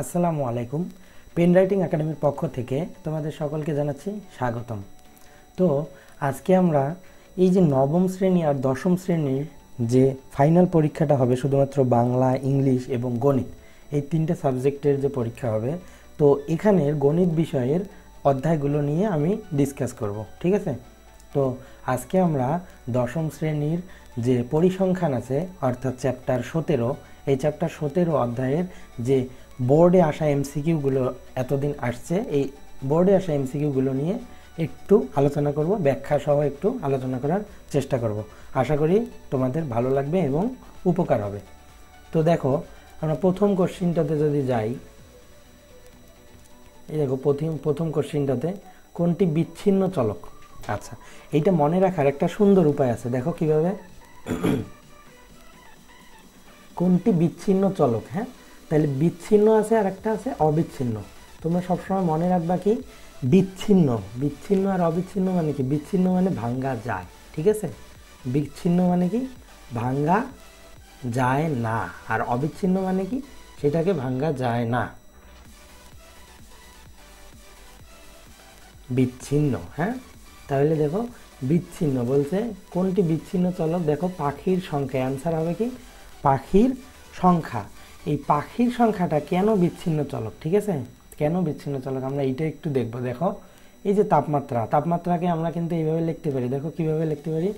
আসসালামু আলাইকুম। Pen writing একাডেমির পক্ষ থেকে তোমাদের সকলকে জানাচ্ছি স্বাগতম। তো আজকে আমরা এই যে নবম শ্রেণী আর দশম শ্রেণীর যে ফাইনাল পরীক্ষাটা হবে শুধুমাত্র বাংলা, ইংলিশ এবং গণিত, এই তিনটে সাবজেক্টের যে পরীক্ষা হবে, তো এখানের গণিত বিষয়ের অধ্যায়গুলো নিয়ে আমি ডিসকাস করব, ঠিক আছে? তো আজকে আমরা দশম শ্রেণীর যে পরিসংখ্যান আছে অর্থাৎ চ্যাপ্টার 17, এই চ্যাপ্টার 17 অধ্যায়ের যে বোর্ডে আসা এমসিকিউগুলো এতদিন আসছে, এই বোর্ডে আসা এমসিকিউগুলো নিয়ে একটু আলোচনা করব, ব্যাখ্যা সহ একটু আলোচনা করার চেষ্টা করব। আশা করি তোমাদের ভালো লাগবে এবং উপকার হবে। তো দেখো, আমরা প্রথম কোশ্চিনটাতে যদি যাই, এই দেখো প্রথম কোশ্চিনটাতে কোনটি বিচ্ছিন্ন চলক। আচ্ছা, এইটা মনে রাখার একটা সুন্দর উপায় আছে, দেখো কিভাবে। কোনটি বিচ্ছিন্ন চলক, হ্যাঁ, তাহলে বিচ্ছিন্ন আছে আর একটা আছে অবিচ্ছিন্ন। তোমরা সবসময় মনে রাখবা কি, বিচ্ছিন্ন বিচ্ছিন্ন আর অবিচ্ছিন্ন মানে কি? বিচ্ছিন্ন মানে ভাঙ্গা যায়, ঠিক আছে? বিচ্ছিন্ন মানে কি? ভাঙ্গা যায় না। আর অবিচ্ছিন্ন মানে কি? সেটাকে ভাঙ্গা যায় না। বিচ্ছিন্ন, হ্যাঁ। তাহলে দেখো, বিচ্ছিন্ন বলছে কোনটি বিচ্ছিন্ন চলক, দেখো পাখির সংখ্যা, অ্যান্সার হবে কি? পাখির সংখ্যা। এই পাখির সংখ্যাটা কেন বিচ্ছিন্ন চলক, ঠিক আছে? কেন বিচ্ছিন্ন চলক আমরা এইটা একটু দেখব। দেখো, এই যে তাপমাত্রাকে আমরা কিন্তু এইভাবে লিখতে পারি। দেখো কিভাবে লিখতে পারি।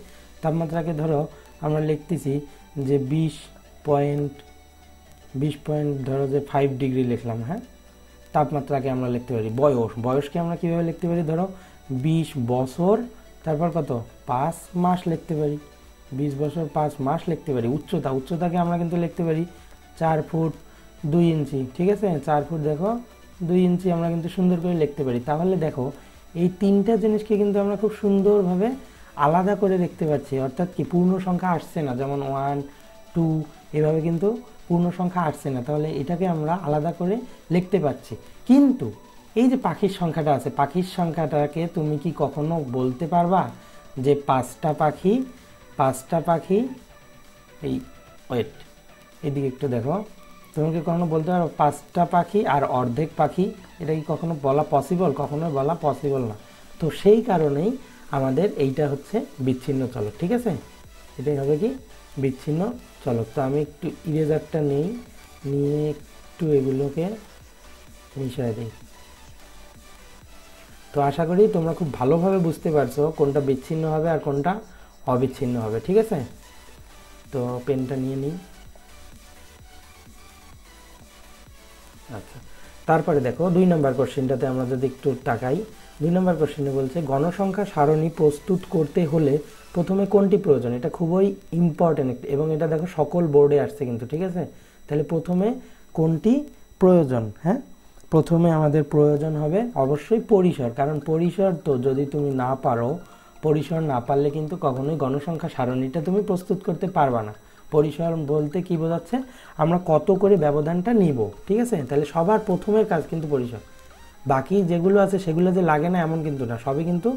তাপমাত্রাকে ধরো আমরা লিখতেছি যে 20 পয়েন্ট ধরো যে 5 ডিগ্রি লিখলাম, হ্যাঁ। তাপমাত্রাকে আমরা লিখতে পারি। বয়সকে আমরা কিভাবে লিখতে পারি, ধরো 20 বছর, তারপর কত, 5 মাস লিখতে পারি। 20 বছর 5 মাস লিখতে পারি। উচ্চতাকে আমরা কিন্তু লিখতে পারি 4 ফুট 2 ইঞ্চি, ঠিক আছে? 4 ফুট দেখো 2 ইঞ্চি আমরা কিন্তু সুন্দর করে লিখতে পারি। তাহলে দেখো, এই তিনটা জিনিসকে কিন্তু আমরা খুব সুন্দরভাবে আলাদা করে লিখতে পারছি। অর্থাৎ কি, পূর্ণ সংখ্যা আসছে না, যেমন 1, 2 এভাবে কিন্তু পূর্ণ সংখ্যা আসছে না। তাহলে এটাকে আমরা আলাদা করে লিখতে পারছি। কিন্তু এই যে পাখির সংখ্যাটা আছে, পাখির সংখ্যাটাকে তুমি কি কখনো বলতে পারবা যে 5টা পাখি এই ওয়েট, এদিকে একটু দেখো, তুমি কি কখনো বলতে পারো 5টা পাখি আর অর্ধেক পাখি? এটা কি কখনো বলা পসিবল? কখনো বলা পসিবল না। তো সেই কারণেই আমাদের এইটা হচ্ছে বিচ্ছিন্ন চলক, ঠিক আছে? এটাই হবে কি? বিচ্ছিন্ন চলক। তো আমি একটু ইরেজারটা নিয়ে একটু এগুলোকে মিশিয়ে দিই। তো আশা করি তোমরা খুব ভালোভাবে বুঝতে পারছো কোনটা বিচ্ছিন্ন হবে আর কোনটা অবিচ্ছিন্ন হবে, ঠিক আছে? তো পেনটা নিয়ে নিই। আচ্ছা, তারপরে দেখো 2 নম্বর কোশ্চেনটাতে আমরা যদি একটু তাকাই। 2 নম্বর কোশ্চেনে বলছে গণসংখ্যা সারণী প্রস্তুত করতে হলে প্রথমে কোনটি প্রয়োজন। এটা খুবই ইম্পর্টেন্ট এবং এটা দেখো সকল বোর্ডে আসছে কিন্তু, ঠিক আছে? তাহলে প্রথমে কোনটি প্রয়োজন, হ্যাঁ, প্রথমে আমাদের প্রয়োজন হবে অবশ্যই পরিসর। কারণ পরিসর তো যদি তুমি না পারো, পরিসর না পারলে কিন্তু কখনোই গণসংখ্যা সারণীটা তুমি প্রস্তুত করতে পারবা না। পরিসর বলতে কি বোঝাচ্ছে, আমরা কত করে ব্যবধানটা নিব, ঠিক আছে? তাহলে সবার প্রথমের কাজ কিন্তু পরিসর। বাকি যেগুলো আছে সেগুলো যে লাগে না এমন কিন্তু না, সবই কিন্তু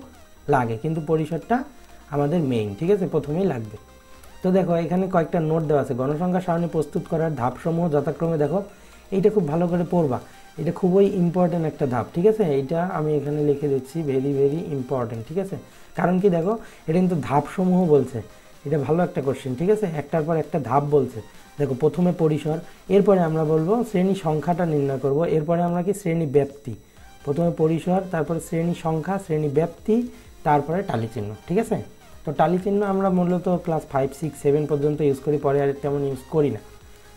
লাগে, কিন্তু পরিসরটা আমাদের মেইন, ঠিক আছে? প্রথমেই লাগবে। তো দেখো, এখানে কয়েকটা নোট দেওয়া আছে। গণসংখ্যা সারণী প্রস্তুত করার ধাপসমূহ যথাক্রমে, দেখো এইটা খুব ভালো করে পড়বা, এটা খুবই ইম্পর্টেন্ট একটা ধাপ, ঠিক আছে? এইটা আমি এখানে লিখে দিচ্ছি, ভেরি ভেরি ইম্পর্টেন্ট, ঠিক আছে? কারণ কি, দেখো এটা কিন্তু ধাপসমূহ বলছে, এটা ভালো একটা কোশ্চেন, ঠিক আছে? একটার পর একটা ধাপ বলছে। দেখো, প্রথমে পরিসর, এরপরে আমরা বলবো শ্রেণী সংখ্যাটা নির্ণয় করব, এরপরে আমরা কি শ্রেণী ব্যাপ্তি। প্রথমে পরিসর, তারপরে শ্রেণী সংখ্যা, শ্রেণী ব্যাপ্তি, তারপরে টালি চিহ্ন, ঠিক আছে? তো টালি চিহ্ন আমরা মূলত ক্লাস 5, 6, 7 পর্যন্ত ইউজ করি, পরে আর তেমন ইউজ করি না।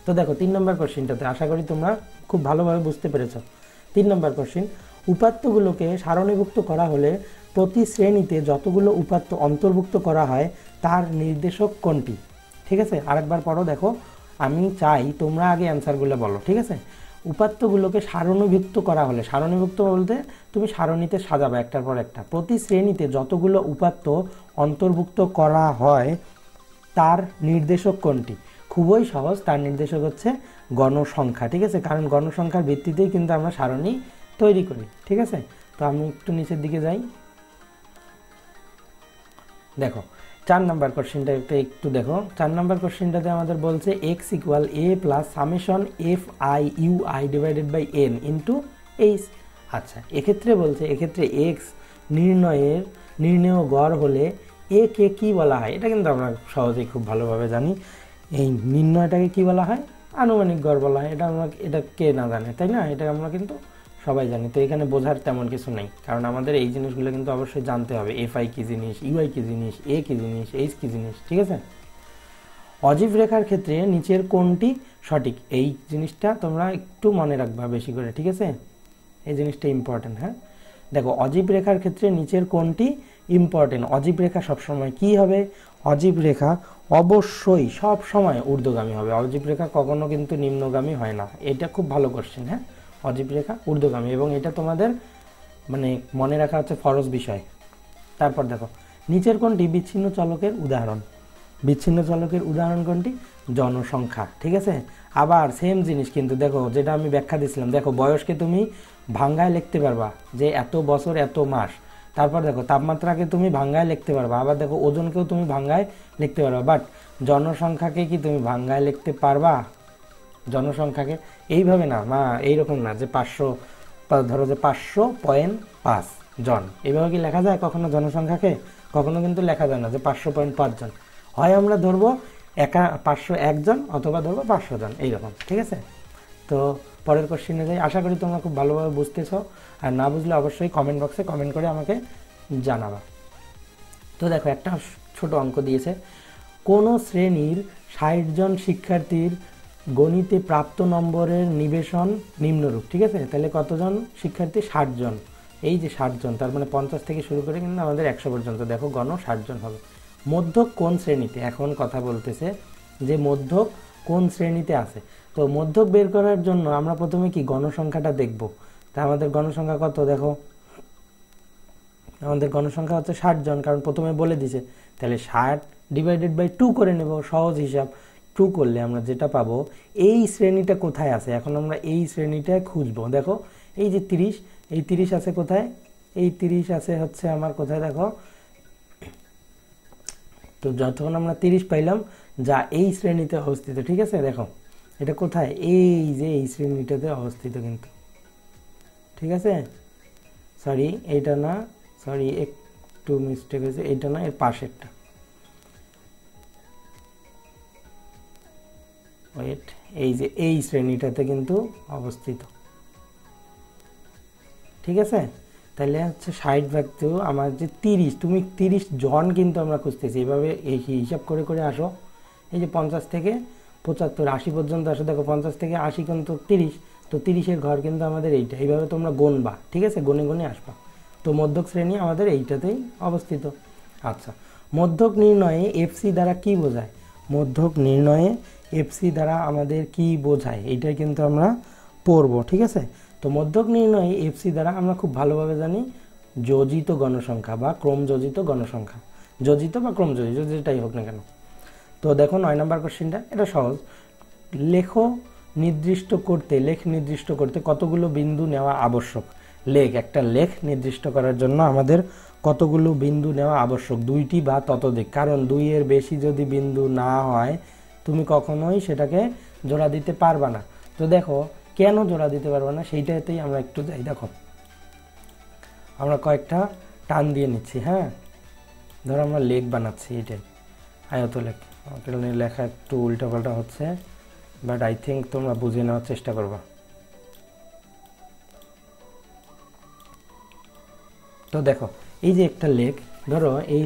তো দেখো 3 নম্বর কোশ্চেনটাতে আশা করি তোমরা খুব ভালোভাবে বুঝতে পেরেছো। 3 নম্বর কোশ্চেন, উপাত্তগুলোকে সারণীভুক্ত করা হলে প্রতি শ্রেণীতে যতগুলো উপাত্ত অন্তর্ভুক্ত করা হয় তার নির্দেশক কোনটি, ঠিক আছে? আরেকবার পড়ো। দেখো, আমি চাই তোমরা আগে অ্যান্সারগুলো বলো, ঠিক আছে? উপাত্তগুলোকে সারণীভুক্ত করা হলে, সারণীভুক্ত বলতে তুমি সারণীতে সাজাবে একটার পর একটা, প্রতি শ্রেণীতে যতগুলো উপাত্ত অন্তর্ভুক্ত করা হয় তার নির্দেশক কোনটি? খুবই সহজ, তার নির্দেশক হচ্ছে গণসংখ্যা, ঠিক আছে? কারণ গণসংখ্যার ভিত্তিতেই কিন্তু আমরা সারণী তৈরি করি, ঠিক আছে? তো আমি একটু নিচের দিকে যাই। দেখো 4 নাম্বার কোশ্চেনটাতে একটু দেখো। 4 নাম্বার কোশ্চেনটাতে আমাদের বলছে x equal a plus summation F I U I divided by N into H. আচ্ছা, এক্ষেত্রে বলছে এক্ষেত্রে x নির্ণেয় গড় হলে এ কে কী বলা হয়, এটা কিন্তু আমরা সহজেই খুব ভালোভাবে জানি। এই নির্ণয়টাকে কি বলা হয়, আনুমানিক গড় বলা হয়। এটা কে না জানে, তাই না? এটা আমরা কিন্তু সবাই জানি। তো এখানে বোঝার তেমন কিছু নেই, কারণ আমাদের এই জিনিসগুলো কিন্তু অবশ্যই জানতে হবে। এফ আই কী জিনিস, ইউআই কী জিনিস, এ কী জিনিস, এইচ কী জিনিস, ঠিক আছে? অজীব রেখার ক্ষেত্রে নিচের কোনটি সঠিক, এই জিনিসটা তোমরা একটু মনে রাখবা বেশি করে, ঠিক আছে? এই জিনিসটা ইম্পর্টেন্ট। হ্যাঁ, দেখো, অজীব রেখার ক্ষেত্রে নিচের কোনটি ইম্পর্টেন্ট। অজীব রেখা সবসময় কি হবে, অজীব রেখা অবশ্যই সব সময় ঊর্ধ্বগামী হবে। অজীব রেখা কখনো কিন্তু নিম্নগামী হয় না। এটা খুব ভালো কোশ্চেন। হ্যাঁ, অজীব রেখা ঊর্ধ্বগামী, এবং এটা তোমাদের মানে মনে রাখা হচ্ছে ফরজ বিষয়। তারপর দেখো, নিচের কোনটি বিচ্ছিন্ন চলকের উদাহরণ। বিচ্ছিন্ন চলকের উদাহরণ কোনটি, জনসংখ্যা, ঠিক আছে? আবার সেম জিনিস কিন্তু দেখো, যেটা আমি ব্যাখ্যা দিয়েছিলাম, দেখো বয়সকে তুমি ভাঙ্গায় লিখতে পারবা যে এত বছর এত মাস। তারপর দেখো তাপমাত্রাকে তুমি ভাঙ্গায় লিখতে পারবা, আবার দেখো ওজনকেও তুমি ভাঙ্গায় লিখতে পারবা। বাট জনসংখ্যাকে কি তুমি ভাঙ্গায় লিখতে পারবা? জনসংখ্যাকে এইভাবে না, এইরকম না যে 500, ধরো যে 500.5 জন, এইভাবে কি লেখা যায় কখনো জনসংখ্যাকে? কখনো কিন্তু লেখা যায় না যে 500.5 জন। হয় আমরা ধরবো 501 জন অথবা ধরবো 500 জন, এইরকম, ঠিক আছে? তো পরের কোশ্চেনে যাই। আশা করি তোমরা খুব ভালোভাবে বুঝতেছ, আর না বুঝলে অবশ্যই কমেন্ট বক্সে কমেন্ট করে আমাকে জানাবা। তো দেখো, একটা ছোট অঙ্ক দিয়েছে, কোনো শ্রেণীর 60 জন শিক্ষার্থীর গণিতে প্রাপ্ত নম্বরের নিবেশন নিম্নরূপ, ঠিক আছে? তাহলে কতজন শিক্ষার্থী, 60 জন। এই যে 60 জন, তার মানে 50 থেকে শুরু করে কিন্তু আমাদের 100 পর্যন্ত, দেখো গণ 60 জন হবে। মধ্যক কোন শ্রেণীতে, এখন কথা বলতেছে যে মধ্যক কোন শ্রেণীতে আছে। তো মধ্যক বের করার জন্য আমরা প্রথমে কি গণসংখ্যাটা দেখব। তা আমাদের গণসংখ্যা কত, দেখো আমাদের গণসংখ্যা হচ্ছে 60 জন, কারণ প্রথমে বলে দিছে। তাহলে 60 ডিভাইডেড বাই 2 করে নেব, সহজ হিসাব। 2 করলে আমরা যেটা পাবো, এই শ্রেণীটা কোথায় আছে, এখন আমরা এই শ্রেণীটা খুঁজবো। দেখো এই যে 30, এই 30 আছে কোথায়, এই 30 আছে হচ্ছে আমার কোথায়, দেখো। তো যতক্ষণ আমরা 30 পাইলাম, যা এই শ্রেণীতে অবস্থিত, ঠিক আছে? দেখো এটা কোথায়, এই যে এই শ্রেণীটাতে অবস্থিত কিন্তু, ঠিক আছে? সরি, এইটা না, সরি একটু মিস্টেক হয়েছে, এইটা না, এর পাশেরটা। ওয়েট, এই যে এই শ্রেণীটাতে কিন্তু অবস্থিত, ঠিক আছে? তাহলে হচ্ছে 60/2 আমার যে 30, তুমি 30 জন কিন্তু আমরা খুঁজতেছি। এইভাবে এই হিসাব করে করে আসো। এই যে 50 থেকে 75, 80 পর্যন্ত আসো। দেখো 50 থেকে 80 কিন্তু 30, তো 30-এর ঘর কিন্তু আমাদের এইটা। এইভাবে তোমরা গুনবা, ঠিক আছে? গুনে গুনে আসবা। তো মধ্যক শ্রেণী আমাদের এইটাতেই অবস্থিত। আচ্ছা, মধ্যক নির্ণয়ে এফসি দ্বারা কি বোঝায়? মধ্যক নির্ণয়ে এফসি দ্বারা আমাদের কি বোঝায়, এইটাই কিন্তু আমরা পড়বো, ঠিক আছে? তো মধ্যক নির্ণয়ে এফসি দ্বারা আমরা খুব ভালোভাবে জানি যোজিত গণসংখ্যা বা ক্রমযোজিত গণসংখ্যা, যোজিত বা ক্রমযোজিত যেটাই হোক না কেন। তো দেখো 9 নম্বর কোশ্চেনটা, এটা সহজ। লেখ নির্দিষ্ট করতে কতগুলো বিন্দু নেওয়া আবশ্যক। একটা লেখ নির্দিষ্ট করার জন্য আমাদের কতগুলো বিন্দু নেওয়া আবশ্যক, 2টি বা ততোধিক। কারণ 2-এর বেশি যদি বিন্দু না হয়, তুমি কখনোই সেটাকে জোড়া দিতে পারবা না। তো দেখো কেন জোড়া দিতে পারবা না, সেইটাতেই আমরা একটু যাই। দেখো আমরা কয়েকটা টান দিয়ে নিচ্ছি। হ্যাঁ, ধরো আমরা লেখ বানাচ্ছি, এটাই আয়ত লেখ। লেখা একটু উল্টাপাল্টা হচ্ছে, বাট আই থিঙ্ক তোমরা বুঝে নেওয়ার চেষ্টা করবা। তো দেখো এই যে একটা লেখ, ধরো এই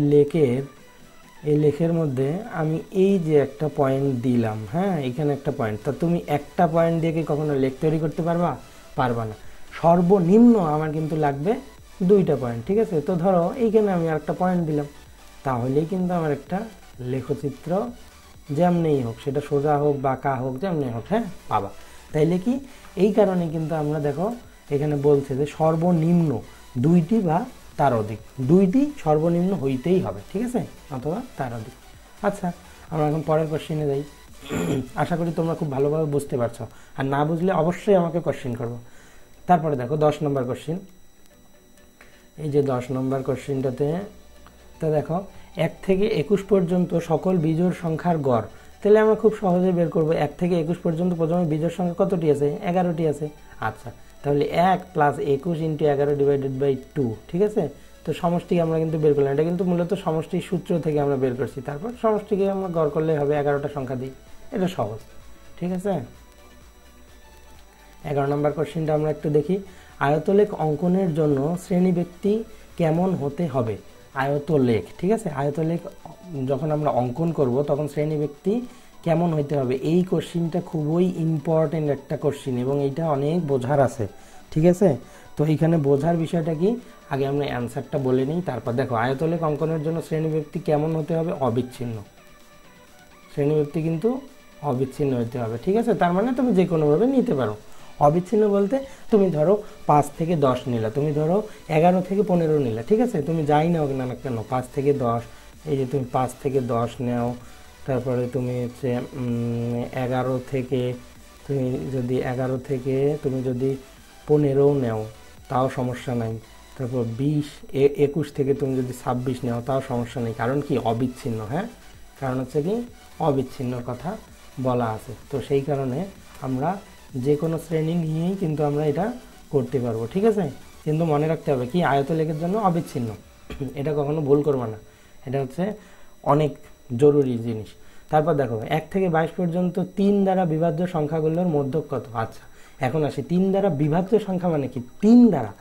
লেখের মধ্যে আমি এই যে একটা পয়েন্ট দিলাম, হ্যাঁ এখানে একটা পয়েন্ট। তা তুমি একটা পয়েন্ট দিয়ে কি কখনো লেখ তৈরি করতে পারবা না। সর্বনিম্ন আমার কিন্তু লাগবে 2টা পয়েন্ট, ঠিক আছে? তো ধরো এইখানে আমি আরেকটা পয়েন্ট দিলাম, তাহলেই কিন্তু আমার একটা লেখচিত্র যেমনিই হোক, সেটা সোজা হোক বাঁকা হোক, যেমনি হোক, হ্যাঁ পাবা। তাইলে কি, এই কারণে কিন্তু আমরা দেখো এখানে বলছে যে সর্বনিম্ন 2টি বা তার অধিক, 2টি সর্বনিম্ন হইতেই হবে, ঠিক আছে? অথবা তার অধিক। আচ্ছা, আমরা এখন পরের কোশ্চেনে যাই। আশা করি তোমরা খুব ভালোভাবে বুঝতে পারছো, আর না বুঝলে অবশ্যই আমাকে কোশ্চেন করবো। তারপরে দেখো 10 নম্বর কোশ্চেন। এই যে 10 নম্বর কোশ্চেনটাতে, তো দেখো 1 থেকে 21 পর্যন্ত সকল বিজোড় সংখ্যার গড়। তাহলে আমরা খুব সহজে বের করব 1 থেকে 21 পর্যন্ত প্রথমে বিজোড় সংখ্যা কতটি আছে? 11টি আছে। আচ্ছা, তাহলে 1 + 21 × 11 / 2, ঠিক আছে। তো সমষ্টি আমরা কিন্তু বের করলাম, এটা কিন্তু মূলত সমষ্টির সূত্র থেকে আমরা বের করছি। তারপর সমষ্টিকে আমরা গড় করলে হবে 11টা সংখ্যা দিই, এটা সহজ, ঠিক আছে। 11 নম্বর কোশ্চেনটা আমরা একটু দেখি। আয়তলেখ অঙ্কনের জন্য শ্রেণীব্যক্তি কেমন হতে হবে? আয়তলেখ, ঠিক আছে। আয়তলেখ যখন আমরা অঙ্কন করব তখন শ্রেণীব্যক্তি কেমন হতে হবে, এই কোশ্চেনটা খুবই ইম্পর্টেন্ট একটা কোশ্চেন এবং এইটা অনেক বোঝার আছে, ঠিক আছে। তো এইখানে বোঝার বিষয়টা কি, আগে আমরা অ্যান্সারটা বলে নিই, তারপর দেখো। আয়তলেখ অঙ্কনের জন্য শ্রেণীব্যক্তি কেমন হতে হবে? অবিচ্ছিন্ন। শ্রেণীব্যক্তি কিন্তু অবিচ্ছিন্ন হতে হবে, ঠিক আছে। তার মানে তুমি যে কোনোভাবে নিতে পারো। অবিচ্ছিন্ন বলতে তুমি ধরো 5 থেকে 10 নিলা, তুমি ধরো 11 থেকে 15 নিলা, ঠিক আছে। তুমি যাই নাও না কেন 5 থেকে 10, এই যে তুমি 5 থেকে 10 নাও, তারপরে তুমি হচ্ছে 11 থেকে তুমি যদি 15 নাও তাও সমস্যা নাই। তারপর 21 থেকে তুমি যদি 26 নাও তাও সমস্যা নেই, কারণ কি? অবিচ্ছিন্ন। হ্যাঁ, কারণ হচ্ছে কি অবিচ্ছিন্ন কথা বলা আছে। তো সেই কারণে আমরা যে কোনো শ্রেণী নিয়েই কিন্তু আমরা এটা করতে পারবো, ঠিক আছে। কিন্তু মনে রাখতে হবে কি, আয়তলেখের জন্য অবিচ্ছিন্ন, এটা কখনো ভুল করবে না, এটা হচ্ছে অনেক জরুরি জিনিস। তারপর দেখো 1 থেকে 22 পর্যন্ত 3 দ্বারা বিভাজ্য সংখ্যাগুলোর মধ্যক কত? আচ্ছা, এখন আসি 3 দ্বারা বিভাজ্য সংখ্যা মানে কি? 3 দ্বারা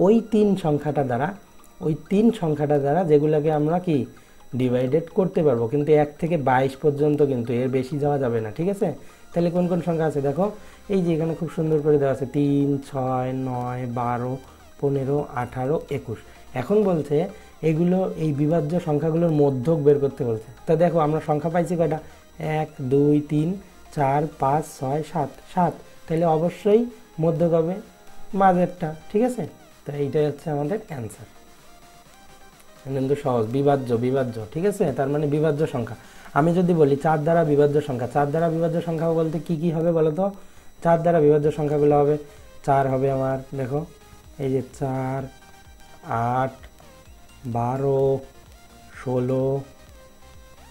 ওই 3 সংখ্যাটা দ্বারা যেগুলোকে আমরা কি ডিভাইডেড করতে পারবো, কিন্তু 1 থেকে 22 পর্যন্ত, কিন্তু এর বেশি যাওয়া যাবে না, ঠিক আছে। তাহলে কোন কোন সংখ্যা আছে দেখো, এই যে এখানে খুব সুন্দর করে দেওয়া আছে 3, 6, 9, 12, 15, 18, 21। এখন বলছে এগুলো, এই বিভাজ্য সংখ্যাগুলোর মধ্যক বের করতে বলছে। তা দেখো আমরা সংখ্যা পাইছি কয়টা? 1, 2, 3, 4, 5, 6, 7, 7। তাহলে অবশ্যই মধ্যক হবে মাঝেরটা, ঠিক আছে। তো এইটাই হচ্ছে আমাদের অ্যান্সার। কিন্তু সহজ, বিভাজ্য, ঠিক আছে। তার মানে বিভাজ্য সংখ্যা। আমি যদি বলি 4 দ্বারা বিভাজ্য সংখ্যা, 4 দ্বারা বিভাজ্য সংখ্যা বলতে কি কি হবে বলো তো? 4 দ্বারা বিভাজ্য সংখ্যাগুলো হবে, 4 হবে আমার, দেখো এই যে 4, 8, 12, 16,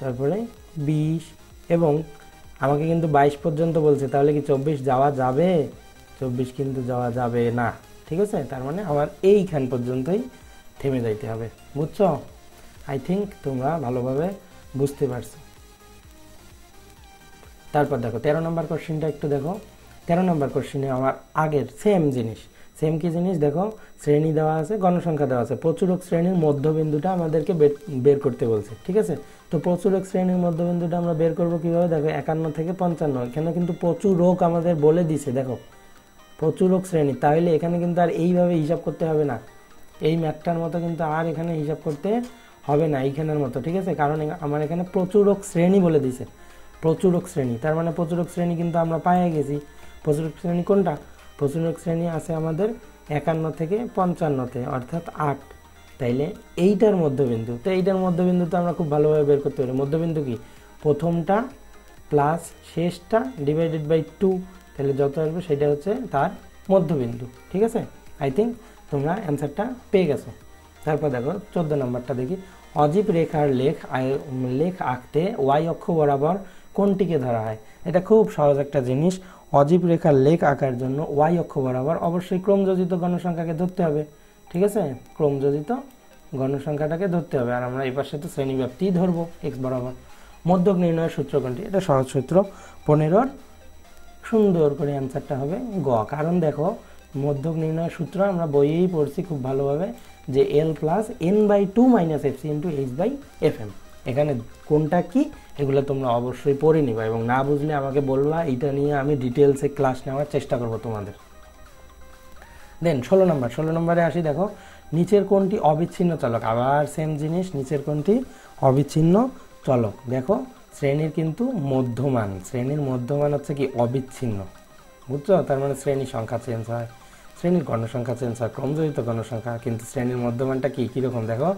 তারপরে 20, এবং আমাকে কিন্তু 22 পর্যন্ত বলছে, তাহলে কি 24 যাওয়া যাবে? 24 কিন্তু যাওয়া যাবে না, ঠিক আছে। তার মানে আমার এইখান পর্যন্তই থেমে যাইতে হবে, বুঝছো? আই থিঙ্ক তোমরা ভালোভাবে বুঝতে পারছো। তারপর দেখো 13 নম্বর কোশ্চেনটা একটু দেখো। 13 নম্বর কোশ্চেনে আমার আগের সেম কি জিনিস দেখো, শ্রেণী দেওয়া আছে, গণসংখ্যা দেওয়া আছে, প্রচুরক শ্রেণীর মধ্যবিন্দুটা আমাদেরকে বের করতে বলছে, ঠিক আছে। তো প্রচুরক শ্রেণীর মধ্যবিন্দুটা আমরা বের করব কিভাবে? দেখো 51 থেকে 55, এখানে কিন্তু প্রচুরক আমাদের বলে দিছে, দেখো প্রচুরক শ্রেণী। তাহলে এখানে কিন্তু আর এইভাবে হিসাব করতে হবে না, এই ম্যাথটার মতো কিন্তু আর এখানে হিসাব করতে হবে না এইখানের মতো, ঠিক আছে। কারণ আমার এখানে প্রচুরক শ্রেণী বলে দিছে, প্রচুরক শ্রেণী। তার মানে প্রচুরক শ্রেণী কিন্তু আমরা পেয়ে গেছি। প্রচুরক শ্রেণী কোনটা? প্রচুরক শ্রেণী আছে আমাদের 51 থেকে 55-তে, অর্থাৎ 8। তাইলে এইটার মধ্যবিন্দু, তো এইটার মধ্যবিন্দু তো আমরা খুব ভালোভাবে বের করতে পারি। মধ্যবিন্দু কি? প্রথমটা প্লাস শেষটা /2, তাহলে যত আসবে সেটা হচ্ছে তার মধ্যবিন্দু, ঠিক আছে। আই থিঙ্ক তোমরা অ্যান্সারটা পেয়ে গেছো। তারপর দেখো 14 নম্বরটা দেখি। অজীব রেখার লেখ আঁকতে ওয়াই অক্ষ বরাবর কোনটিকে ধরা হয়? এটা খুব সহজ একটা জিনিস। অজীব রেখার লেখ আঁকার জন্য ওয়াই অক্ষ বরাবর অবশ্যই ক্রমযোজিত গণসংখ্যাকে ধরতে হবে, ঠিক আছে। ক্রমযোজিত গণসংখ্যাটাকে ধরতে হবে, আর আমরা এই পাশে তো শ্রেণীব্যাপ্তি ধরবো এক্স বরাবর। মধ্যক নির্ণয়ের সূত্র কোনটি? এটা সহজ সূত্র 15-র, সুন্দর করে অ্যান্সারটা হবে গ। কারণ দেখো মধ্যক নির্ণয়ের সূত্র আমরা বইয়েই পড়ছি খুব ভালোভাবে, যে L + n/2 - fc × h/fm। এখানে কোনটা কি এগুলো তোমরা অবশ্যই পড়ে নিবা, এবং না বুঝলে আমাকে বলবা, এটা নিয়ে আমি ডিটেলসে ক্লাস নেওয়ার চেষ্টা করব তোমাদের। দেন 16 নম্বরে আসি। দেখো নিচের কোনটি অবিচ্ছিন্ন চলক? আবার সেম জিনিস, নিচের কোনটি অবিচ্ছিন্ন চলক? দেখো শ্রেণীর কিন্তু মধ্যমান, শ্রেণীর মধ্যমান হচ্ছে কি অবিচ্ছিন্ন, বুঝছো। তার মানে শ্রেণী সংখ্যা চেঞ্জ হয়, শ্রেণীর গণসংখ্যা চেঞ্জ হয়, ক্রমযোজিত গণসংখ্যা, কিন্তু শ্রেণীর মধ্যমানটা কি কীরকম দেখো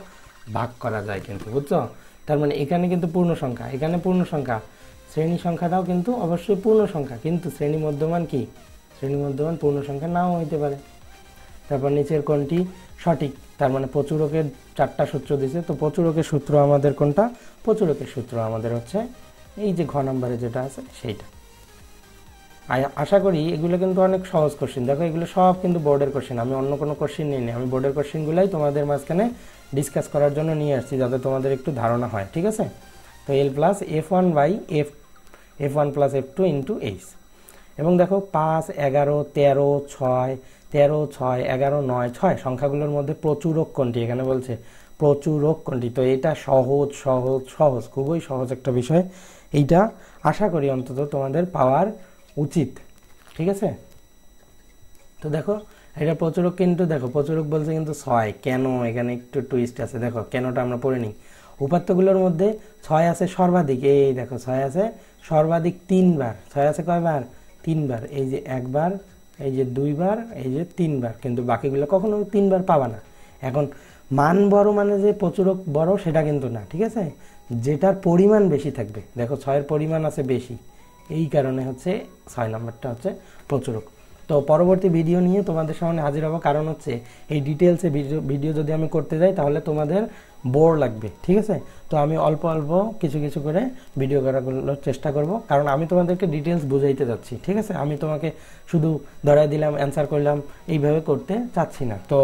ভাগ করা যায় কিন্তু, বুঝছো। তার মানে এখানে কিন্তু পূর্ণ সংখ্যা, এখানে পূর্ণ সংখ্যা, শ্রেণী সংখ্যাটাও কিন্তু অবশ্যই পূর্ণ সংখ্যা, কিন্তু শ্রেণী মধ্যমান কি? শ্রেণী মধ্যমান পূর্ণ সংখ্যা নাও হইতে পারে। তারপর নিচের কোনটি সঠিক, তার মানে প্রচুরকের 4টা সূত্র দিছে। তো প্রচুরকের সূত্র আমাদের কোনটা? প্রচুরকের সূত্র আমাদের হচ্ছে এই যে ঘ নম্বরে যেটা আছে সেইটা। আশা করি এগুলো কিন্তু অনেক সহজ কোশ্চেন। দেখো এগুলো সব কিন্তু বোর্ডের কোশ্চেন, আমি অন্য কোনো কোশ্চেন নিইনি, আমি বোর্ডের কোশ্চেনগুলাই তোমাদের মাঝখানে ডিসকাস করার জন্য নিয়ে আসছি, যাতে তোমাদের একটু ধারণা হয়। ঠিক আছে, তো L plus F1 by F1 plus F2 into H. এবং দেখো 5, 11, 13, 6, 13, 6, 11, 9, 6 সংখ্যাগুলোর মধ্যে প্রচুরক কোনটি? এখানে বলছে প্রচুরক কোনটি। তো এটা সহজ সহজ সহজ, খুবই সহজ একটা বিষয়। এইটা আশা করি অন্তত তোমাদের পাওয়ার উচিত। ঠিক আছে, তো দেখো এটা প্রচুরক, কিন্তু দেখো প্রচুরক বলছে কিন্তু 6, কেন? এখানে একটু টুইস্ট আছে, দেখো কেনটা আমরা পড়ে নিই। উপাত্তগুলোর মধ্যে 6 আছে সর্বাধিক, এই দেখো 6 আছে সর্বাধিক 3 বার। 6 আছে কয়বার? 3 বার। এই যে 1 বার, এই যে 2 বার, এই যে 3 বার, কিন্তু বাকিগুলো কখনো 3 বার পাবা না। এখন মান বড় মানে যে প্রচুরক বড় সেটা কিন্তু না, ঠিক আছে, যেটার পরিমাণ বেশি থাকবে। দেখো 6-এর পরিমাণ আছে বেশি, এই কারণে হচ্ছে 6 নম্বরটা হচ্ছে প্রচুরক। তো পরবর্তী ভিডিও নিয়ে তোমাদের সামনে হাজির হবো, কারণ হচ্ছে এই ডিটেলসে ভিডিও যদি আমি করতে যাই তাহলে তোমাদের বোর লাগবে। ঠিক আছে, তো আমি অল্প অল্প কিছু কিছু করে ভিডিও করার চেষ্টা করব, কারণ আমি তোমাদেরকে ডিটেলস বুঝাইতে যাচ্ছি। ঠিক আছে, আমি তোমাকে শুধু ধরাই দিলাম অ্যান্সার করলাম এইভাবে করতে চাচ্ছি না। তো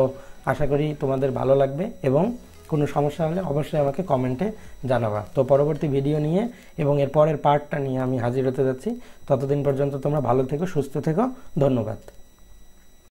আশা করি তোমাদের ভালো লাগবে, এবং কোনো সমস্যা হলে অবশ্যই আমাকে কমেন্টে জানাবা। তো পরবর্তী ভিডিও নিয়ে এবং এর পরের পার্টটা নিয়ে আমি হাজির হতে যাচ্ছি। ততদিন পর্যন্ত তোমরা ভালো থেকো, সুস্থ থেকো, ধন্যবাদ।